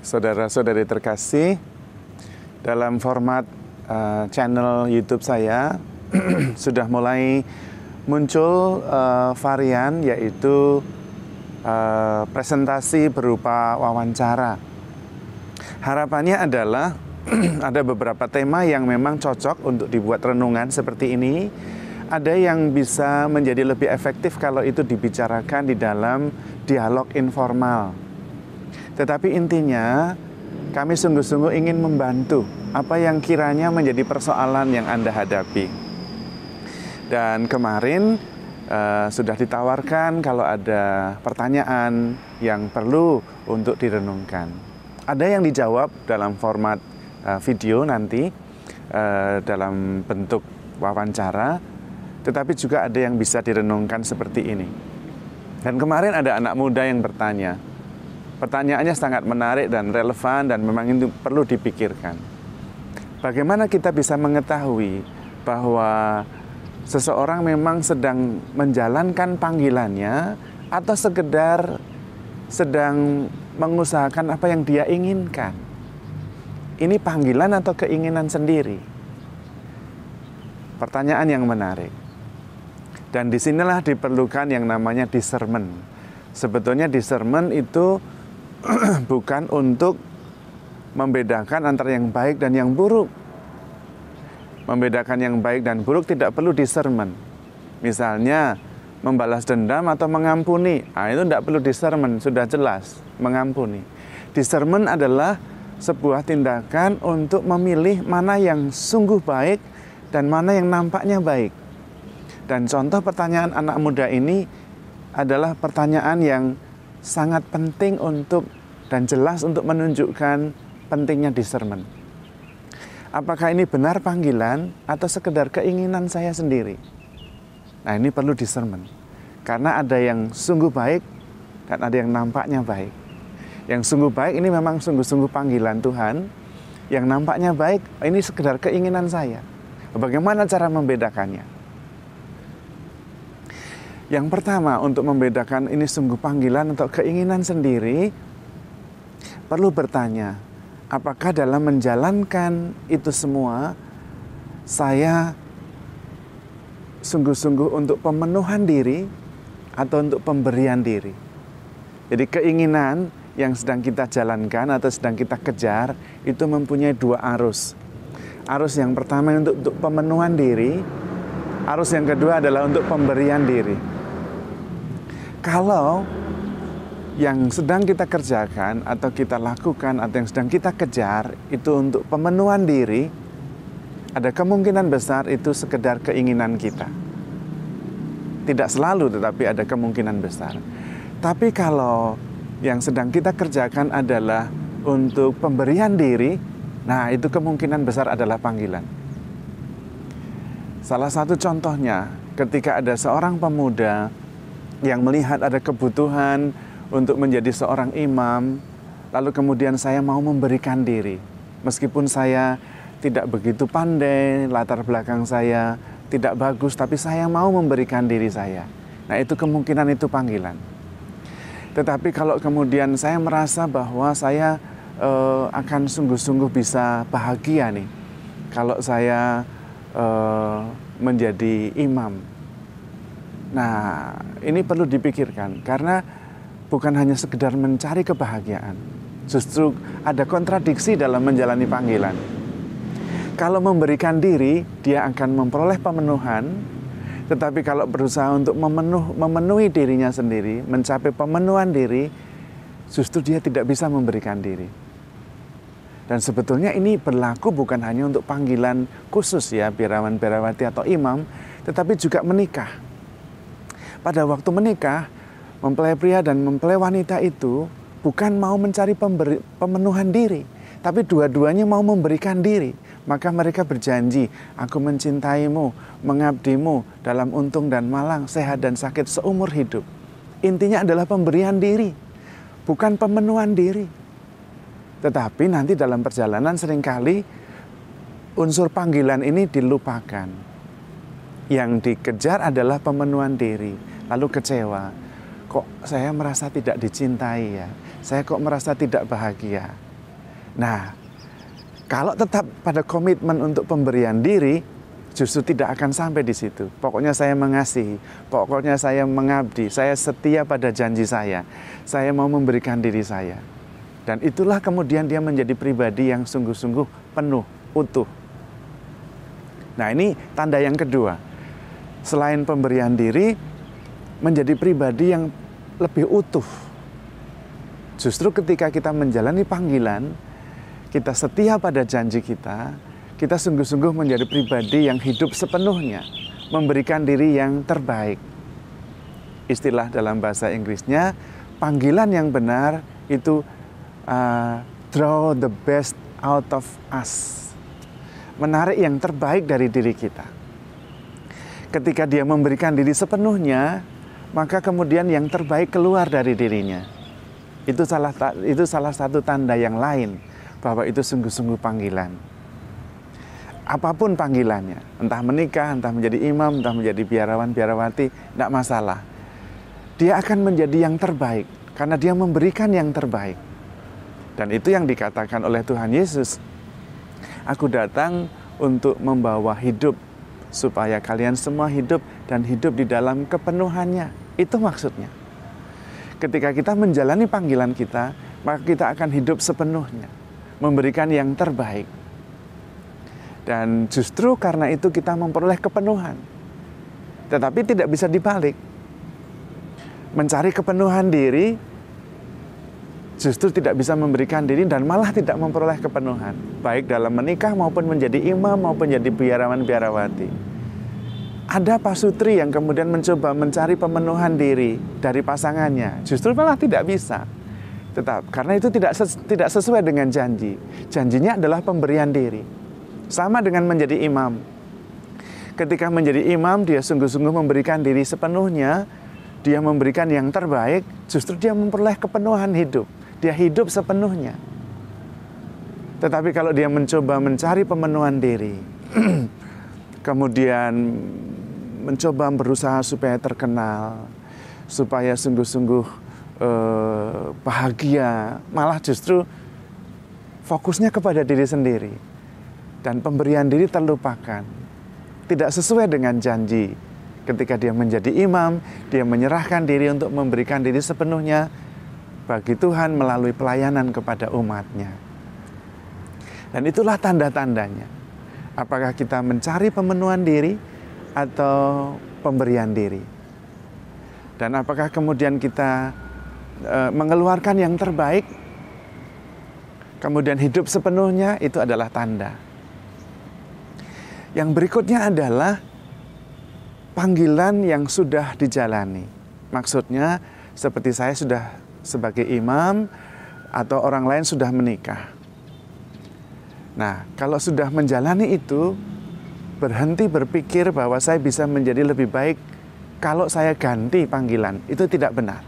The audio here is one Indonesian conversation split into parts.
Saudara-saudari terkasih, dalam format channel YouTube saya sudah mulai muncul varian, yaitu presentasi berupa wawancara. Harapannya adalah ada beberapa tema yang memang cocok untuk dibuat renungan seperti ini. Ada yang bisa menjadi lebih efektif kalau itu dibicarakan di dalam dialog informal. Tetapi intinya, kami sungguh-sungguh ingin membantu apa yang kiranya menjadi persoalan yang Anda hadapi. Dan kemarin sudah ditawarkan kalau ada pertanyaan yang perlu untuk direnungkan. Ada yang dijawab dalam format video nanti, dalam bentuk wawancara, tetapi juga ada yang bisa direnungkan seperti ini. Dan kemarin ada anak muda yang bertanya. Pertanyaannya sangat menarik dan relevan dan memang itu perlu dipikirkan. Bagaimana kita bisa mengetahui bahwa seseorang memang sedang menjalankan panggilannya atau sekedar sedang mengusahakan apa yang dia inginkan? Ini panggilan atau keinginan sendiri? Pertanyaan yang menarik. Dan disinilah diperlukan yang namanya discernment. Sebetulnya discernment itu bukan untuk membedakan antara yang baik dan yang buruk. Membedakan yang baik dan buruk tidak perlu discernment. Misalnya membalas dendam atau mengampuni, itu tidak perlu discernment, sudah jelas mengampuni. Discernment adalah sebuah tindakan untuk memilih mana yang sungguh baik dan mana yang nampaknya baik. Dan contoh pertanyaan anak muda ini adalah pertanyaan yang sangat penting untuk dan jelas untuk menunjukkan pentingnya discernment. Apakah ini benar panggilan atau sekedar keinginan saya sendiri? Nah, ini perlu discernment. Karena ada yang sungguh baik dan ada yang nampaknya baik. Yang sungguh baik ini memang sungguh-sungguh panggilan Tuhan. Yang nampaknya baik ini sekedar keinginan saya. Bagaimana cara membedakannya? Yang pertama, untuk membedakan ini sungguh panggilan atau keinginan sendiri, perlu bertanya, apakah dalam menjalankan itu semua, saya sungguh-sungguh untuk pemenuhan diri atau untuk pemberian diri? Jadi keinginan yang sedang kita jalankan atau sedang kita kejar, itu mempunyai dua arus. Arus yang pertama untuk pemenuhan diri, arus yang kedua adalah untuk pemberian diri. Kalau yang sedang kita kerjakan atau kita lakukan atau yang sedang kita kejar itu untuk pemenuhan diri, ada kemungkinan besar itu sekedar keinginan kita. Tidak selalu, tetapi ada kemungkinan besar. Tapi kalau yang sedang kita kerjakan adalah untuk pemberian diri, nah itu kemungkinan besar adalah panggilan. Salah satu contohnya, ketika ada seorang pemuda yang melihat ada kebutuhan untuk menjadi seorang imam, lalu kemudian saya mau memberikan diri. Meskipun saya tidak begitu pandai, latar belakang saya tidak bagus, tapi saya mau memberikan diri saya. Nah, itu kemungkinan itu panggilan. Tetapi kalau kemudian saya merasa bahwa saya akan sungguh-sungguh bisa bahagia nih, kalau saya menjadi imam. Nah, ini perlu dipikirkan, karena bukan hanya sekedar mencari kebahagiaan. Justru ada kontradiksi dalam menjalani panggilan. Kalau memberikan diri, dia akan memperoleh pemenuhan. Tetapi kalau berusaha untuk memenuhi dirinya sendiri, mencapai pemenuhan diri, justru dia tidak bisa memberikan diri. Dan sebetulnya ini berlaku bukan hanya untuk panggilan khusus ya, biarawan, biarawati atau imam, tetapi juga menikah. Pada waktu menikah, mempelai pria dan mempelai wanita itu bukan mau mencari pemenuhan diri, tapi dua-duanya mau memberikan diri. Maka mereka berjanji, aku mencintaimu, mengabdimu dalam untung dan malang, sehat dan sakit seumur hidup. Intinya adalah pemberian diri, bukan pemenuhan diri. Tetapi nanti dalam perjalanan seringkali unsur panggilan ini dilupakan. Yang dikejar adalah pemenuhan diri. Lalu kecewa, kok saya merasa tidak dicintai ya, saya kok merasa tidak bahagia. Nah, kalau tetap pada komitmen untuk pemberian diri, justru tidak akan sampai di situ. Pokoknya saya mengasihi, pokoknya saya mengabdi, saya setia pada janji saya mau memberikan diri saya. Dan itulah kemudian dia menjadi pribadi yang sungguh-sungguh penuh, utuh. Nah, ini tanda yang kedua. Selain pemberian diri, menjadi pribadi yang lebih utuh. Justru ketika kita menjalani panggilan, kita setia pada janji kita sungguh-sungguh menjadi pribadi yang hidup sepenuhnya, memberikan diri yang terbaik. Istilah dalam bahasa Inggrisnya, panggilan yang benar itu draw the best out of us. Menarik yang terbaik dari diri kita. Ketika dia memberikan diri sepenuhnya, maka kemudian yang terbaik keluar dari dirinya. Itu salah satu tanda yang lain bahwa itu sungguh-sungguh panggilan. Apapun panggilannya, entah menikah, entah menjadi imam, entah menjadi biarawan, biarawati, tidak masalah. Dia akan menjadi yang terbaik, karena dia memberikan yang terbaik. Dan itu yang dikatakan oleh Tuhan Yesus. Aku datang untuk membawa hidup, supaya kalian semua hidup dan hidup di dalam kepenuhannya. Itu maksudnya. Ketika kita menjalani panggilan kita, maka kita akan hidup sepenuhnya, memberikan yang terbaik. Dan justru karena itu kita memperoleh kepenuhan. Tetapi tidak bisa dibalik. Mencari kepenuhan diri justru tidak bisa memberikan diri dan malah tidak memperoleh kepenuhan. Baik dalam menikah maupun menjadi imam maupun menjadi biarawan biarawati. Ada pasutri yang kemudian mencoba mencari pemenuhan diri dari pasangannya. Justru malah tidak bisa. Karena itu tidak sesuai dengan janji. Janjinya adalah pemberian diri. Sama dengan menjadi imam. Ketika menjadi imam, dia sungguh-sungguh memberikan diri sepenuhnya. Dia memberikan yang terbaik, justru dia memperoleh kepenuhan hidup. Dia hidup sepenuhnya. Tetapi kalau dia mencoba mencari pemenuhan diri, kemudian mencoba berusaha supaya terkenal, supaya sungguh-sungguh bahagia, malah justru fokusnya kepada diri sendiri. Dan pemberian diri terlupakan. Tidak sesuai dengan janji. Ketika dia menjadi imam, dia menyerahkan diri untuk memberikan diri sepenuhnya bagi Tuhan melalui pelayanan kepada umatnya. Dan itulah tanda-tandanya. Apakah kita mencari pemenuhan diri atau pemberian diri? Dan apakah kemudian kita mengeluarkan yang terbaik, kemudian hidup sepenuhnya, itu adalah tanda. Yang berikutnya adalah panggilan yang sudah dijalani. Maksudnya seperti saya sudah sebagai imam atau orang lain sudah menikah. Nah, kalau sudah menjalani itu, berhenti berpikir bahwa saya bisa menjadi lebih baik kalau saya ganti panggilan. Itu tidak benar.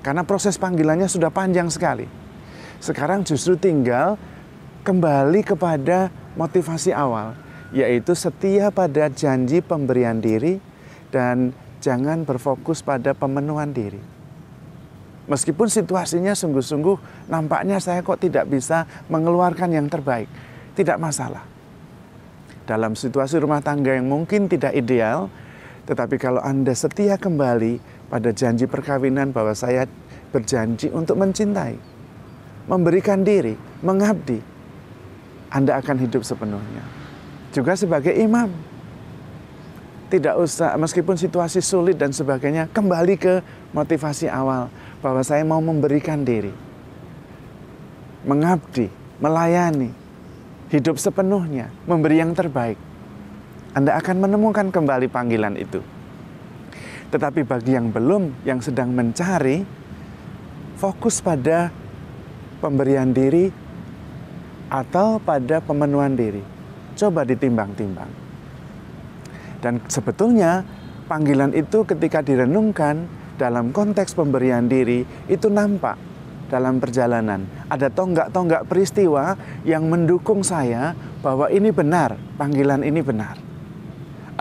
Karena proses panggilannya sudah panjang sekali. Sekarang justru tinggal kembali kepada motivasi awal, yaitu setia pada janji pemberian diri dan jangan berfokus pada pemenuhan diri. Meskipun situasinya sungguh-sungguh nampaknya saya kok tidak bisa mengeluarkan yang terbaik, tidak masalah. Dalam situasi rumah tangga yang mungkin tidak ideal, tetapi kalau Anda setia kembali pada janji perkawinan bahwa saya berjanji untuk mencintai, memberikan diri, mengabdi, Anda akan hidup sepenuhnya. Juga sebagai imam, tidak usah, meskipun situasi sulit dan sebagainya, kembali ke motivasi awal bahwa saya mau memberikan diri, mengabdi, melayani, hidup sepenuhnya, memberi yang terbaik. Anda akan menemukan kembali panggilan itu. Tetapi bagi yang belum, yang sedang mencari, fokus pada pemberian diri atau pada pemenuhan diri. Coba ditimbang-timbang. Dan sebetulnya panggilan itu ketika direnungkan dalam konteks pemberian diri, itu nampak dalam perjalanan. Ada tonggak-tonggak peristiwa yang mendukung saya bahwa ini benar, panggilan ini benar.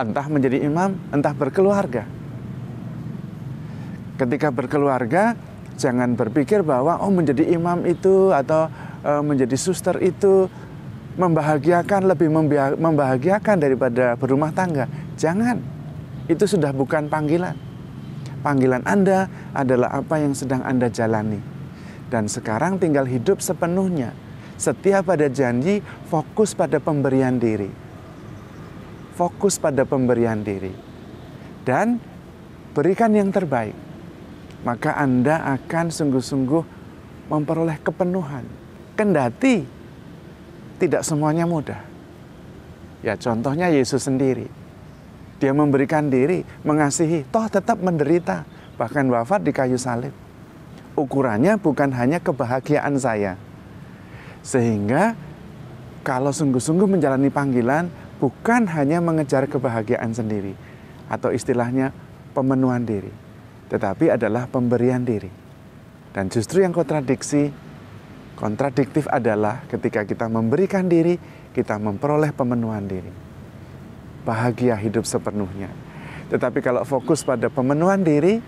Entah menjadi imam, entah berkeluarga. Ketika berkeluarga, jangan berpikir bahwa menjadi imam itu atau menjadi suster itu membahagiakan, lebih membahagiakan daripada berumah tangga. Jangan, itu sudah bukan panggilan. Panggilan Anda adalah apa yang sedang Anda jalani. Dan sekarang tinggal hidup sepenuhnya. Setia pada janji, fokus pada pemberian diri. Fokus pada pemberian diri. Dan berikan yang terbaik. Maka Anda akan sungguh-sungguh memperoleh kepenuhan. Kendati tidak semuanya mudah. Ya, contohnya Yesus sendiri. Dia memberikan diri, mengasihi, toh tetap menderita, bahkan wafat di kayu salib. Ukurannya bukan hanya kebahagiaan saya. Sehingga kalau sungguh-sungguh menjalani panggilan, bukan hanya mengejar kebahagiaan sendiri, atau istilahnya pemenuhan diri, tetapi adalah pemberian diri. Dan justru yang kontradiktif adalah ketika kita memberikan diri, kita memperoleh pemenuhan diri. Bahagia hidup sepenuhnya. Tetapi kalau fokus pada pemenuhan diri,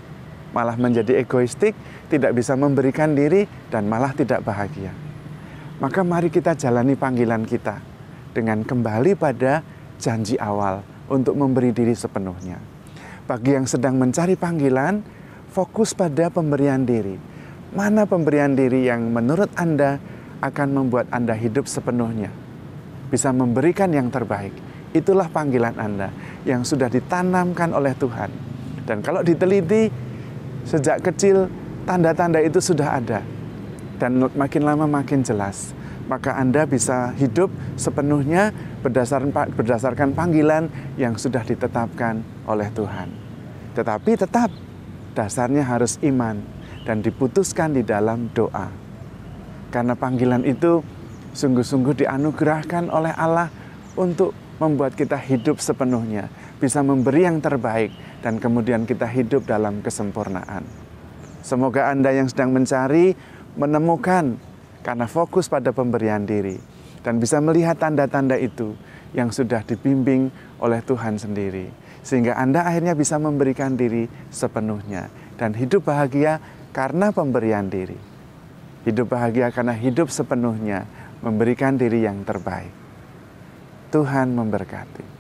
malah menjadi egoistik, tidak bisa memberikan diri, dan malah tidak bahagia. Maka mari kita jalani panggilan kita dengan kembali pada janji awal untuk memberi diri sepenuhnya. Bagi yang sedang mencari panggilan, fokus pada pemberian diri. Mana pemberian diri yang menurut Anda akan membuat Anda hidup sepenuhnya? Bisa memberikan yang terbaik. Itulah panggilan Anda yang sudah ditanamkan oleh Tuhan. Dan kalau diteliti, sejak kecil tanda-tanda itu sudah ada. Dan makin lama makin jelas. Maka Anda bisa hidup sepenuhnya berdasarkan panggilan yang sudah ditetapkan oleh Tuhan. Tetapi tetap dasarnya harus iman dan diputuskan di dalam doa. Karena panggilan itu sungguh-sungguh dianugerahkan oleh Allah untuk membuat kita hidup sepenuhnya, bisa memberi yang terbaik, dan kemudian kita hidup dalam kesempurnaan. Semoga Anda yang sedang mencari, menemukan, karena fokus pada pemberian diri, dan bisa melihat tanda-tanda itu yang sudah dibimbing oleh Tuhan sendiri. Sehingga Anda akhirnya bisa memberikan diri sepenuhnya, dan hidup bahagia karena pemberian diri. Hidup bahagia karena hidup sepenuhnya, memberikan diri yang terbaik. Tuhan memberkati.